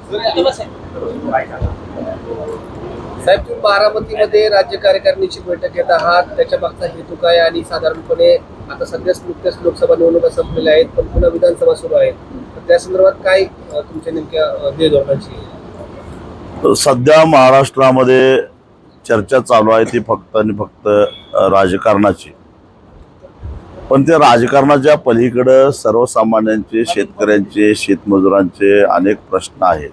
साहेब, तुम्ही बारामतीमध्ये राज्य कार्यकारिणीची बैठक घेत आहात, त्याच्या मागचा हेतू काय? आणि साधारणपणे आता सध्याच नुकत्याच लोकसभा निवडणुका संपलेल्या आहेत, पण पुन्हा विधानसभा सुरू आहेत, तर त्या संदर्भात काय तुमच्या नेमक्या धोरणाची? सध्या महाराष्ट्रामध्ये चर्चा चालू आहे ती फक्त आणि फक्त राजकारणाची. पण ते राजकारणाच्या पलीकडे सर्वसामान्यांचे, शेतकऱ्यांचे, शेतमजुरांचे अनेक प्रश्न आहेत,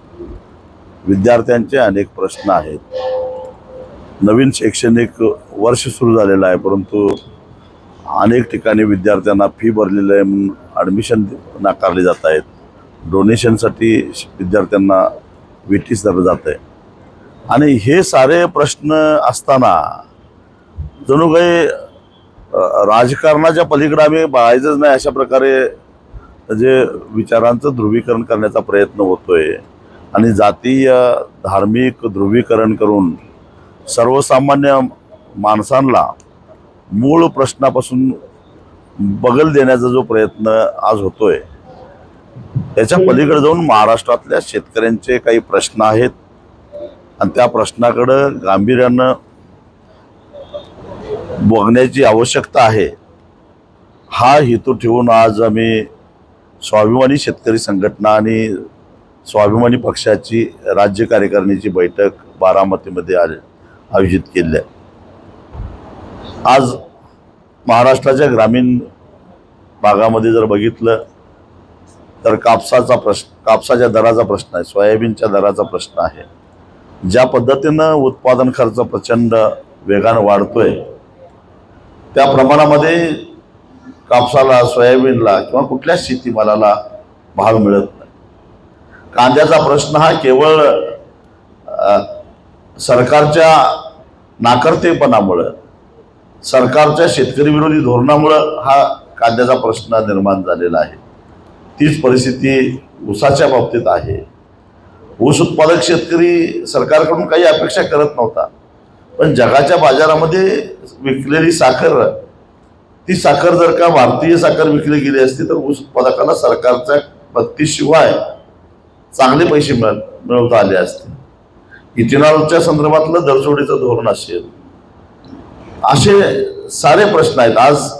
विद्यार्थ्यांचे अनेक प्रश्न आहेत. नवीन शैक्षणिक वर्ष सुरू झालेलं आहे, परंतु अनेक ठिकाणी विद्यार्थ्यांना फी भरलेलं आहे म्हणून ॲडमिशन नाकारले जात आहेत. डोनेशनसाठी विद्यार्थ्यांना वेटीस धरलं जात आहे. आणि हे सारे प्रश्न असताना जणू काही राजकारणाच्या पलीकडे आम्ही बघायचंच नाही अशा प्रकारे जे विचारांचं ध्रुवीकरण करण्याचा प्रयत्न होतोय आणि जातीय धार्मिक ध्रुवीकरण करून सर्वसामान्य माणसांना मूळ प्रश्नापासून बगल देण्याचा जो प्रयत्न आज होतोय, त्याच्या पलीकडे जाऊन महाराष्ट्रातल्या शेतकऱ्यांचे काही प्रश्न आहेत आणि त्या प्रश्नाकडे गांभीर्यानं बघण्याची आवश्यकता आहे. हा हेतू ठेवून आज आम्ही स्वाभिमानी शेतकरी संघटना आणि स्वाभिमानी पक्षाची राज्य कार्यकारिणीची बैठक बारामतीमध्ये आयोजित केली आहे. आज महाराष्ट्राच्या ग्रामीण भागामध्ये जर बघितलं तर कापसाच्या दराचा प्रश्न आहे, सोयाबीनच्या दराचा प्रश्न आहे. ज्या पद्धतीनं उत्पादन खर्च प्रचंड वेगानं वाढतोय, त्या प्रमाणामध्ये कापसाला, सोयाबीनला किंवा कुठल्याच शेतीमालाला भाव मिळत नाही. कांद्याचा प्रश्न हा केवळ सरकारच्या नाकर्तेपणामुळं, सरकारच्या शेतकरी विरोधी धोरणामुळं हा कांद्याचा प्रश्न निर्माण झालेला आहे. तीच परिस्थिती ऊसाच्या बाबतीत आहे. ऊस उत्पादक शेतकरी सरकारकडून काही अपेक्षा करत नव्हता, पण जगाच्या बाजारामध्ये विकलेली साखर, ती साखर जर का भारतीय साखर विकली गेली असती तर ऊस उत्पादकाला सरकारच्या बत्तीशिवाय चांगले पैसे मिळवता आले असते. इथेनॉलच्या संदर्भातलं दरसोडीचं धोरण असेल, असे सारे प्रश्न आहेत. आज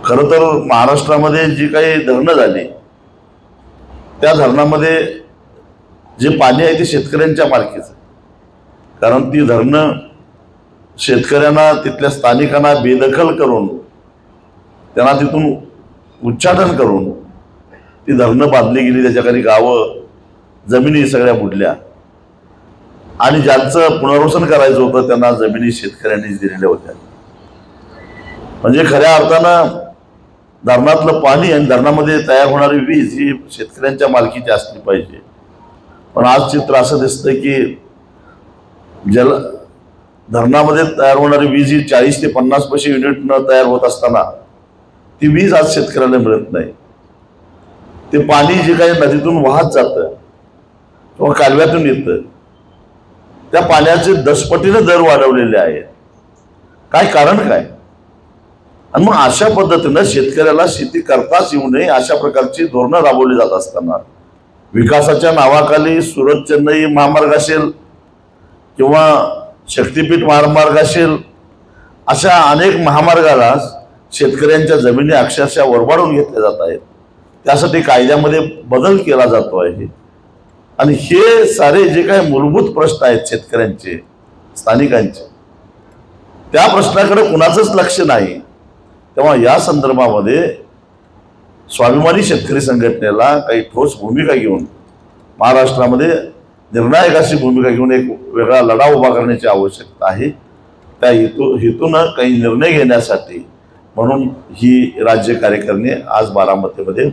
खरं तर महाराष्ट्रामध्ये जी काही धरणं झाली, त्या धरणामध्ये जे पाणी आहे ते शेतकऱ्यांच्या मालकीचं, कारण ती धरणं शेतकऱ्यांना, तिथल्या स्थानिकांना बेदखल करून, त्यांना तिथून उच्चाटन करून ती धरणं बांधली गेली. त्याच्या खाली गावं, जमिनी सगळ्या बुडल्या आणि ज्यांचं पुनर्वसन करायचं होतं त्यांना जमिनी शेतकऱ्यांनीच दिलेल्या होत्या. म्हणजे खऱ्या अर्थानं धरणातलं पाणी आणि धरणामध्ये तयार होणारी वीज ही शेतकऱ्यांच्या मालकीची असली पाहिजे. पण आज चित्र असं दिसतंय की धरणामध्ये तयार होणारी वीज ही 40 ते 50 पैसे युनिटनं तयार होत असताना ती वीज आज शेतकऱ्याला मिळत नाही. ते पाणी जे काही नदीतून वाहत जातं किंवा कालव्यातून येतं, त्या पाण्याचे 10 पटीने दर वाढवलेले आहेत. काय कारण काय? आणि मग अशा पद्धतीनं शेतकऱ्याला शेती करताच येऊ नये अशा प्रकारची धोरणं राबवली जात असताना विकासाच्या नावाखाली सुरत चेन्नई महामार्ग असेल किंवा शक्तीपीठ महामार्ग असेल, अशा अनेक महामार्गाला शेतकऱ्यांच्या जमिनी अक्षरशः वरबाडून घेतल्या जात आहेत. त्यासाठी कायद्यामध्ये बदल केला जातो आहे. आणि हे सारे जे काही मूलभूत प्रश्न आहेत शेतकऱ्यांचे, स्थानिकांचे, त्या प्रश्नाकडे कुणाचंच लक्ष नाही. तेव्हा या संदर्भामध्ये स्वाभिमानी शेतकरी संघटनेला काही ठोस भूमिका घेऊन, महाराष्ट्रामध्ये निर्णायक अशी भूमिका घेऊन एक वेगळा लढा उभा करण्याची आवश्यकता आहे. त्या हेतूनं काही निर्णय घेण्यासाठी म्हणून ही राज्य कार्यकारिणी आज बारामतीमध्ये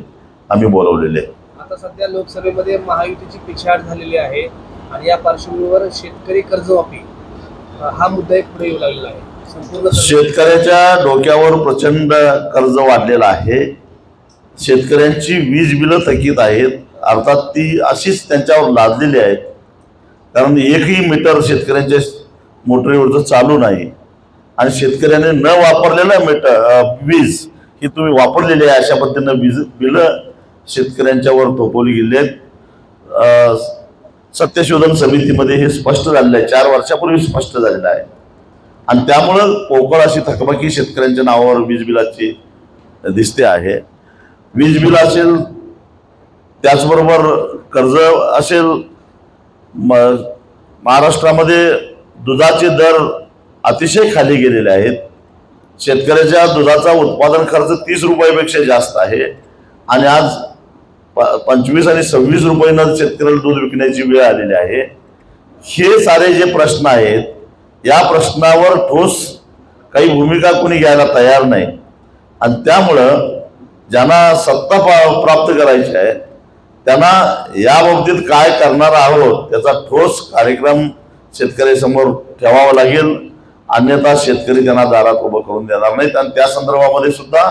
आम्ही बोलवलेले आहे. आता सध्या लोकसभेमध्ये महायुतीची पिछाड झालेली आहे आणि या पार्श्वभूमीवर शेतकरी कर्जमाफी हा मुद्दा एक पुढे येऊ लागलेला आहे. संपूर्ण शेतकऱ्याच्या डोक्यावर प्रचंड कर्ज वाढलेलं आहे. शेतकऱ्यांची वीज बिलं थकीत आहेत, अर्थात ती अशीच त्यांच्यावर लादलेली आहेत, कारण एकही मीटर शेतकऱ्यांच्या मोटरीवरचं चालू नाही. आणि शेतकऱ्याने न वापरलेलं वीज ही तुम्ही वापरलेली आहे अशा पद्धतीनं वीज बिलं शेतकऱ्यांच्यावर थोपवली गेली आहेत. सत्यशोधन समितीमध्ये हे स्पष्ट झालेलं आहे, 4 वर्षापूर्वी स्पष्ट झालेलं आहे. आणि त्यामुळं पोकळ अशी थकबाकी शेतकऱ्यांच्या नावावर वीज बिलाची दिसते आहे. वीज बिल असेल, त्याचबरोबर कर्ज असेल. महाराष्ट्रामध्ये दुधाचे दर अतिशय खाली गेलेले आहेत. शेतकऱ्याच्या दुधाचा उत्पादन खर्च 30 रुपयापेक्षा जास्त आहे आणि आज 25 आणि 26 रुपयानं शेतकऱ्याला दूध विकण्याची वेळ आलेली आहे. हे सारे जे प्रश्न आहेत, या प्रश्नावर ठोस काही भूमिका कोणी घ्यायला तयार नाही. आणि त्यामुळं ज्यांना सत्ता प्राप्त करायची आहे त्यांना या बाबतीत काय करणार आहोत त्याचा ठोस कार्यक्रम शेतकऱ्यासमोर ठेवावा लागेल. अन्यथा शेतकरी त्यांना दारात उभं करून देणार नाहीत. आणि त्या संदर्भामध्ये सुद्धा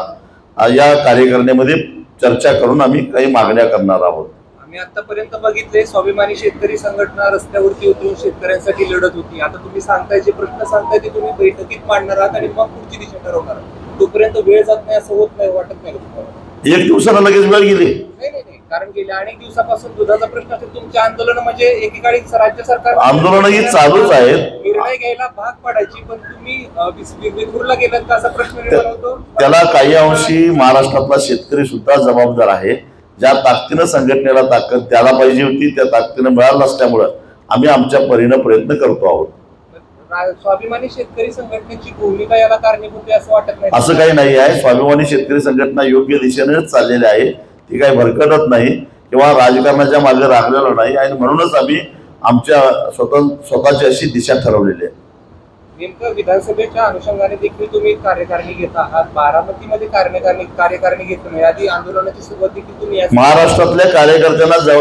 या कार्यकारिणीमध्ये चर्चा करून आम्ही काही मागण्या करणार आहोत. आम्ही आतापर्यंत बघितले स्वाभिमानी शेतकरी संघटना रस्त्यावरती उतरून शेतकऱ्यांसाठी लढत होती. आता तुम्ही सांगताय, जे प्रश्न सांगताय ते तुम्ही बैठकीत मांडणार आहात आणि मग पुढची दिशा ठरवणार आहात. तोपर्यंत वेळ जात नाही असं होत नाही, वाटत नाही तुम्हाला? 1 दिवसाला लगेच वेळ गेली नाही, कारण गेल्या अनेक दिवसापासून दुधाचा प्रश्न असेल, तुमचे आंदोलन म्हणजे एकेकाळी राज्य सरकार आंदोलन ही चालूच आहेत. निर्णय घ्यायला भाग पडायची, पण तुम्ही विखुरला गेलात का असा प्रश्न निर्माण होतो. त्याला काही अंशी महाराष्ट्रातला शेतकरी सुद्धा जबाबदार आहे. ज्या ताकदीनं संघटनेला ताकद द्यायला पाहिजे होती त्या ताकदीनं मिळालं नसल्यामुळं आम्ही आमच्या परीनं प्रयत्न करतो आहोत. स्वाभिमानी शेतकरी संघटनेची भूमिका याला कारणीभूत आहे असं वाटत नाही? असं काही नाही आहे. स्वाभिमानी शेतकरी संघटना योग्य दिशेनेच चाललेली आहे. ती काही भरकटत नाही किंवा राजकारणाच्या मागे राखलेलं नाही. आणि म्हणूनच आम्ही आमच्या स्वतःची अशी दिशा ठरवलेली आहे. नेमकं विधानसभेच्या अनुषंगाने देखील तुम्ही कार्यकारिणी घेत आहात. बारामतीमध्ये कार्यकारिणी घेत नाही. आधी आंदोलनाची सुरुवात देखील तुम्ही महाराष्ट्रातल्या कार्यकर्त्यांना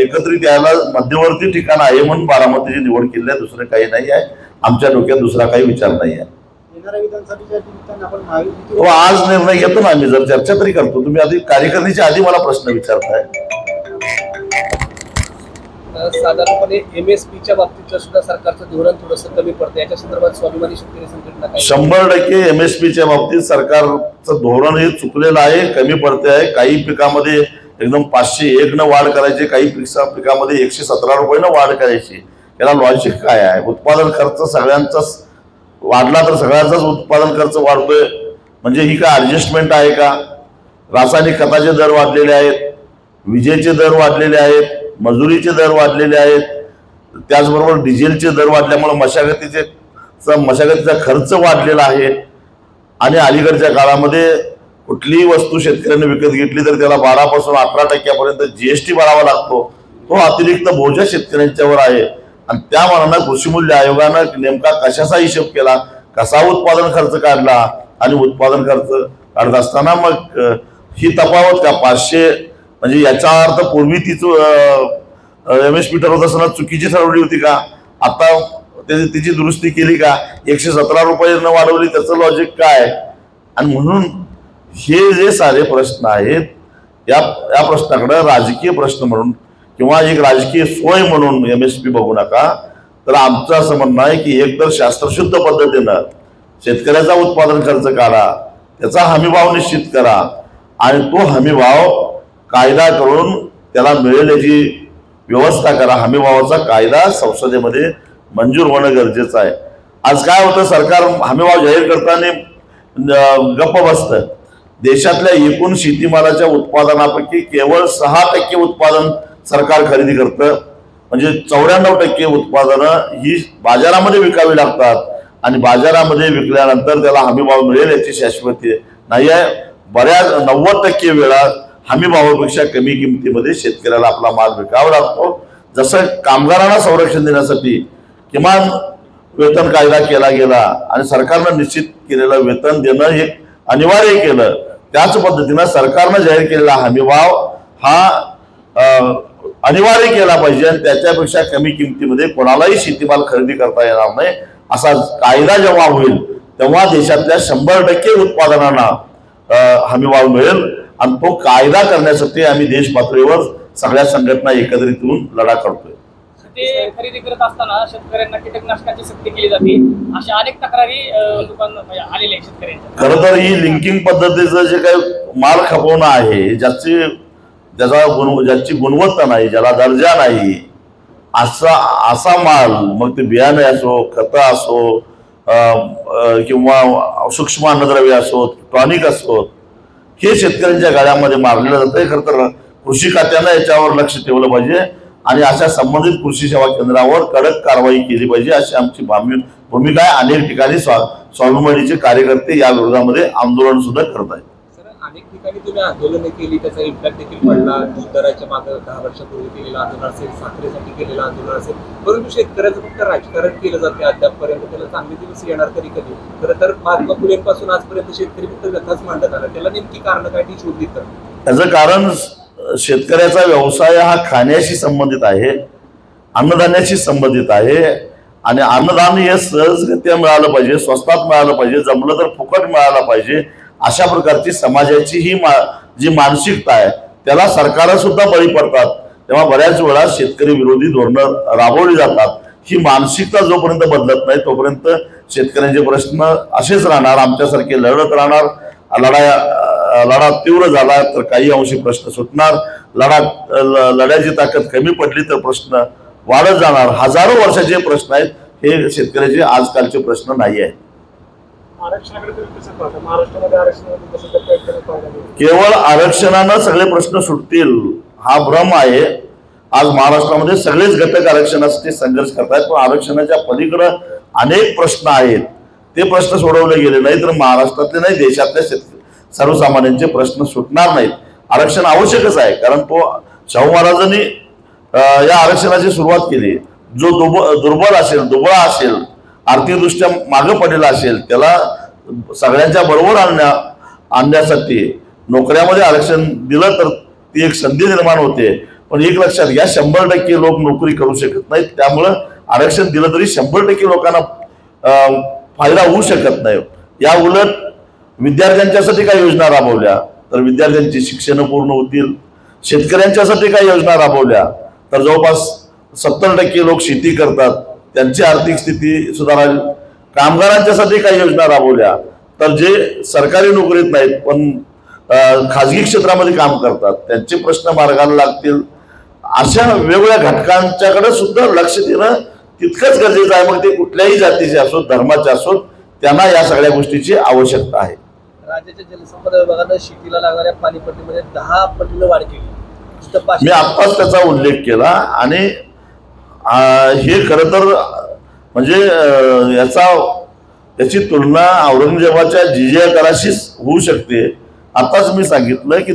एकत्रित यायला मध्यवर्ती ठिकाण आहे म्हणून बारामतीची निवड केली आहे. दुसरं काही नाही आहे. आमच्या डोक्यात दुसरा काही विचार नाही आहे. आज निर्णय घेतो ना आम्ही, जर चर्चा तरी करतो. तुम्ही आधी कार्यकारिणीच्या आधी मला प्रश्न विचारताय. साधारणपणे MSPच्या बाबतीत सुद्धा सरकारचं धोरण थोडंसं कमी पडतं. याच्या संदर्भात स्वाभिमानी शेतकरी संघटना 100% MSPच्या बाबतीत सरकारचं धोरण हे चुकलेलं आहे, कमी पडते आहे. काही पिकामध्ये एकदम 501 न वाढ करायची, काही पिकामध्ये 117 रुपयानं वाढ करायची. याला लॉजिक काय आहे? उत्पादन खर्च सगळ्यांचाच वाढला तर सगळ्यांचाच उत्पादन खर्च वाढतोय म्हणजे ही काय ऍडजस्टमेंट आहे का? रासायनिक खताचे दर वाढलेले आहेत, विजेचे दर वाढलेले आहेत, मजुरीचे दर वाढलेले आहेत, त्याचबरोबर डिझेलचे दर वाढल्यामुळे मशागतीचा खर्च वाढलेला आहे. आणि अलीकडच्या काळामध्ये कुठलीही वस्तू शेतकऱ्यांनी विकत घेतली तर त्याला 12 पासून 18% GST भरावा लागतो. तो अतिरिक्त बोजा शेतकऱ्यांच्यावर आहे. आणि त्या मानानं कृषी मूल्य आयोगानं नेमका कशाचा हिशोब केला, कसा उत्पादन खर्च काढला आणि उत्पादन खर्च काढत असताना मग ही तफावत का 500 म्हणजे याचा अर्थ पूर्वी तिचं MSP ठरवत असताना चुकीची ठरवली होती का? आता तिची दुरुस्ती केली का? 117 रुपयानं वाढवली, त्याचं लॉजिक काय? आणि म्हणून हे जे सारे प्रश्न आहेत या प्रश्नाकडे राजकीय प्रश्न म्हणून किंवा एक राजकीय सोय म्हणून MSP बघू नका. तर आमचं असं म्हणणं आहे की एकतर शास्त्रशुद्ध पद्धतीनं शेतकऱ्याचा उत्पादन खर्च काढा, त्याचा हमीभाव निश्चित करा आणि तो हमीभाव कायदा करून त्याला मिळेल याची व्यवस्था करा. हमीभावाचा कायदा संसदेमध्ये मंजूर होणं गरजेचं आहे. आज काय होतं, सरकार हमीभाव जाहीर करताना गप्प बसतं. देशातल्या एकूण शेतीमालाच्या उत्पादनापैकी केवळ 6% उत्पादन सरकार खरेदी करतं. म्हणजे 94% उत्पादनं ही बाजारामध्ये विकावी लागतात आणि बाजारामध्ये विकल्यानंतर त्याला हमीभाव मिळेल याची शाश्वती नाही आहे. बऱ्याच 90% वेळा हमीभावापेक्षा कमी किमतीमध्ये शेतकऱ्याला आपला माल विकावा लागतो. जसं कामगारांना संरक्षण देण्यासाठी किमान वेतन कायदा केला गेला आणि सरकारनं निश्चित केलेलं वेतन देणं हे अनिवार्य केलं, त्याच पद्धतीनं सरकारनं जाहीर केलेला हमीभाव हा अनिवार्य केला पाहिजे आणि त्याच्यापेक्षा कमी किमतीमध्ये कोणालाही शेतीमाल खरेदी करता येणार नाही असा कायदा जेव्हा होईल तेव्हा देशातल्या 100% उत्पादनांना हमीभाव मिळेल. आणि तो कायदा करण्यासाठी आम्ही देश पातळीवर सगळ्या संघटना एकत्रित होऊन लढा करतोय. ते खरेदी करत असताना शेतकऱ्यांना कीटकनाशकाची सक्ती केली जाते, अशा अनेक तक्रारी लोकांना आलेल्या आहेत शेतकऱ्यांच्या. खरं तर ही लिंकिंग पद्धतीचं जे काही माल खपवणं आहे, ज्याची गुणवत्ता नाही, ज्याला दर्जा नाही, असा माल, मग ते बियाणे असो, खतं असो, किंवा सूक्ष्म अन्नद्रव्य असो, टॉनिक असो, हे शेतकऱ्यांच्या गाड्यामध्ये मारलेलं जातं. खरं तर कृषी खात्यानं याच्यावर लक्ष ठेवलं पाहिजे आणि अशा संबंधित कृषी सेवा केंद्रावर कडक कारवाई केली पाहिजे अशी आमची भूमिका आहे. अनेक ठिकाणी स्वाभिमानीचे कार्यकर्ते या विरोधामध्ये आंदोलन सुद्धा करत आहेत. अनेक ठिकाणी तुम्ही आंदोलन केली, त्याचा इम्पॅक्ट देखील पडला. दूध दराच्या मागे 10 वर्षापूर्वी केलेलं आंदोलन असेल, साखरेसाठी केलेलं आंदोलन असेल, परंतु शेतकऱ्याचं फक्त राजकारण केलं जाते अद्यापपर्यंत. त्याला चांगले दिवस येणार तरी कधी? खरं तर महात्मा फुलेंपासून आजपर्यंत शेतकरी फक्त व्यथाच मांडत आला. त्याला नेमकी कारण काय ती शोधली तर? त्याचं कारण शेतकऱ्याचा व्यवसाय हा खाण्याशी संबंधित आहे, अन्नधान्याशी संबंधित आहे आणि अन्नधान हे सहजगत्या मिळालं पाहिजे, स्वस्तात मिळालं पाहिजे, जमलं तर फुकट मिळालं पाहिजे. अशा प्रकारची समाजाची ही जी मानसिकता आहे त्याला सरकार सुद्धा बळी पडतात. तेव्हा बऱ्याच वेळा शेतकरी विरोधी धोरणं राबवली जातात. ही मानसिकता जोपर्यंत बदलत नाही तोपर्यंत शेतकऱ्यांचे प्रश्न असेच राहणार. आमच्यासारखे लढत राहणार. लढा तीव्र झाला तर काही अंशी प्रश्न सुटणार. लढ्याची ताकद कमी पडली तर प्रश्न वाढत जाणार. हजारो वर्षाचे प्रश्न आहेत हे शेतकऱ्याचे आजकालचे प्रश्न नाही आहेत. केवळ आरक्षणानं सगळे प्रश्न सुटतील हा भ्रम आहे. आज महाराष्ट्रामध्ये सगळेच घटक आरक्षणासाठी संघर्ष करतायत, पण आरक्षणाच्या पलीकडे अनेक प्रश्न आहेत. ते प्रश्न सोडवले गेले नाही तर महाराष्ट्रातले नाही देशातल्या सर्वसामान्यांचे प्रश्न सुटणार नाहीत. आरक्षण आवश्यकच आहे, कारण तो शाहू महाराजांनी या आरक्षणाची सुरुवात केली. जो दुर्बल असेल, दुबळा असेल, आर्थिकदृष्ट्या मागे पडलेला असेल त्याला सगळ्यांच्या बरोबर आणण्यासाठी नोकऱ्यामध्ये आरक्षण दिलं तर ती एक संधी निर्माण होते. पण एक लक्षात घ्या, 100% लोक नोकरी करू शकत नाहीत. त्यामुळं आरक्षण दिलं तरी 100% लोकांना फायदा होऊ शकत नाही. या उलट विद्यार्थ्यांच्यासाठी काही योजना राबवल्या तर विद्यार्थ्यांची शिक्षण पूर्ण होतील. शेतकऱ्यांच्यासाठी काही योजना राबवल्या तर जवळपास 70% लोक शेती करतात, त्यांची आर्थिक स्थिती सुधारेल. कामगारांच्यासाठी काही योजना राबवल्या तर जे सरकारी नोकरीत नाहीत पण खाजगी क्षेत्रामध्ये काम करतात त्यांचे प्रश्न मार्गाला लागतील. अशा वेगवेगळ्या घटकांच्याकडे सुद्धा लक्ष देणं तितकंच गरजेचं आहे. मग ते कुठल्याही जातीचे असोत, धर्माचे असोत, त्यांना या सगळ्या गोष्टीची आवश्यकता आहे. राज्याच्या जलसंपदा विभागानं शेतीला लागणाऱ्या पाणीपट्टीमध्ये 10 पटीने वाढ केली. मी आत्ताच त्याचा उल्लेख केला आणि हे खरं तर म्हणजे याची तुलना औरंगजेबाच्या जिजिया होऊ शकते. आताच मी सांगितलं की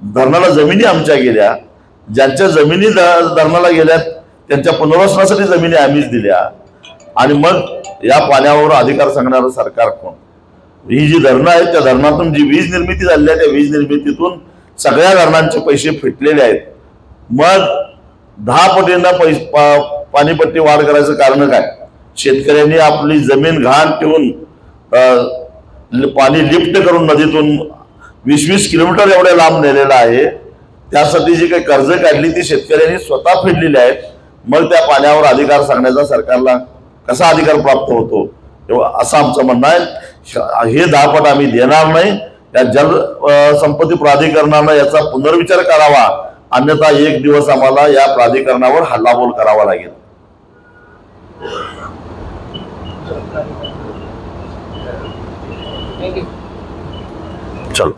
धरणाला जमिनी आमच्या गेल्या. ज्यांच्या जमिनी धरणाला गेल्या त्यांच्या पुनर्वसनासाठी जमिनी आम्हीच दिल्या आणि मग या पाण्यावर अधिकार सांगणारं सरकार कोण? ही जी धरणं आहेत त्या धरणातून जी वीज निर्मिती झालेली आहे त्या वीज निर्मितीतून सगळ्या धरणांचे पैसे फिटलेले आहेत. मग 10 पटींना पाणीपट्टी वाढ करायचं कारण काय? शेतकऱ्यांनी आपली जमीन घाण ठेवून पाणी लिफ्ट करून नदीतून 20-20 किलोमीटर एवढ्या लांब नेलेलं आहे. त्यासाठी जी काही कर्ज काढली ती शेतकऱ्यांनी स्वतः फेडलेली आहेत. मग त्या पाण्यावर अधिकार सांगण्याचा सरकारला कसा अधिकार प्राप्त होतो? असं आमचं म्हणणं आहे. हे 10 पट आम्ही देणार नाही. या जलसंपत्ती प्राधिकरणानं याचा पुनर्विचार करावा, अन्यथा एक दिवस आम्हाला या प्राधिकरणावर हल्लाबोल करावा लागेल. थँक्यू. चलो.